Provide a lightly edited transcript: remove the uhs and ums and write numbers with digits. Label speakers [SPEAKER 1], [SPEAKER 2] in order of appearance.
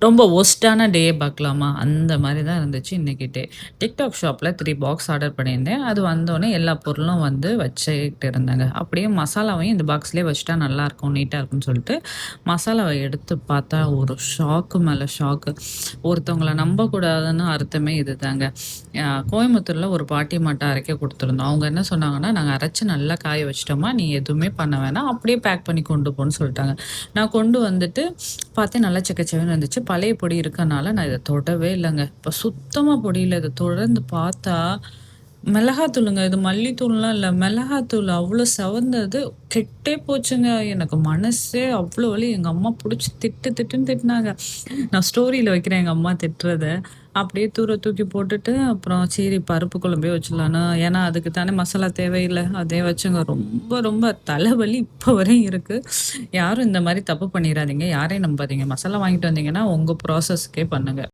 [SPEAKER 1] ரொம்ப வொர்ஸ்ட்டான டே பார்க்கலாமா? அந்த மாரி தான் இருந்துச்சு இன்னைக்கு டே. டிக்டாக் ஷாப்ல 3 பாக்ஸ் ஆர்டர் பண்ணியிருந்தேன். அது வந்தோனே எல்லா பொருளும் வந்து வச்சுட்டு இருந்தேங்க. அப்படியே மசாலாவையும் இந்த பாக்ஸ்லயே வச்சுட்டா நல்லாயிருக்கும், நீட்டா இருக்கும்னு சொல்லிட்டு, மசாலாவ எடுத்து பார்த்தா ஒரு ஷாக்கு மேல ஷாக்கு. ஒருத்தவங்கள நம்பக்கூடாதுன்னு அர்த்தமே இதுதாங்க. கோயம்புத்தூர்ல ஒரு பாட்டி மாட்ட அரைக்க குடுத்துருந்தோம். அவங்க என்ன சொன்னாங்கன்னா, "நாங்க அரைச்சு நல்லா காய வச்சுட்டோம்மா, நீ எதுவுமே பண்ண வேணாம். அப்படியே பேக் பண்ணி கொண்டு போன்னு" சொல்ட்டாங்க. நான் கொண்டு வந்துட்டு பார்த்தேன் நல்லா செக்கச்செவேன்னு இருந்துச்சு. பழைய பொடி இருக்கனால நான் இத தொடவே இல்லங்க. இப்ப சுத்தமா பொடி இல்ல. இத தொடர்ந்து பார்த்தா, மிளகாத்தூளுங்க. இது மல்லித்தூள்லாம் இல்ல. மிளகாத்தூள் அவ்ளோ செவந்தது கெட்டே போச்சுங்க. எனக்கு மனசே அவ்ளோ வலி. எங்க அம்மா புடிச்சு திட்டு திட்டுன்னு திட்டுனாங்க. நான் ஸ்டோரியில வைக்கிறேன் எங்க அம்மா திட்டுறத. அப்படியே தூர தூக்கி போட்டுட்டு, அப்புறம் சரி பருப்பு குழம்பே வச்சுடலான்னு ஏன்னா அதுக்கு தானே மசாலா தேவையில்ல. அதே வச்சேங்க. ரொம்ப ரொம்ப தலைவலி இப்ப வரையும் இருக்கு. யாரும் இந்த மாரி தப்பு பண்ணிறாதீங்க. யாரையும் நம்பாதீங்க. மசாலா வாங்கிட்டு வந்தீங்கன்னா, உங்க ப்ராசஸ்க்கே பண்ணுங்க.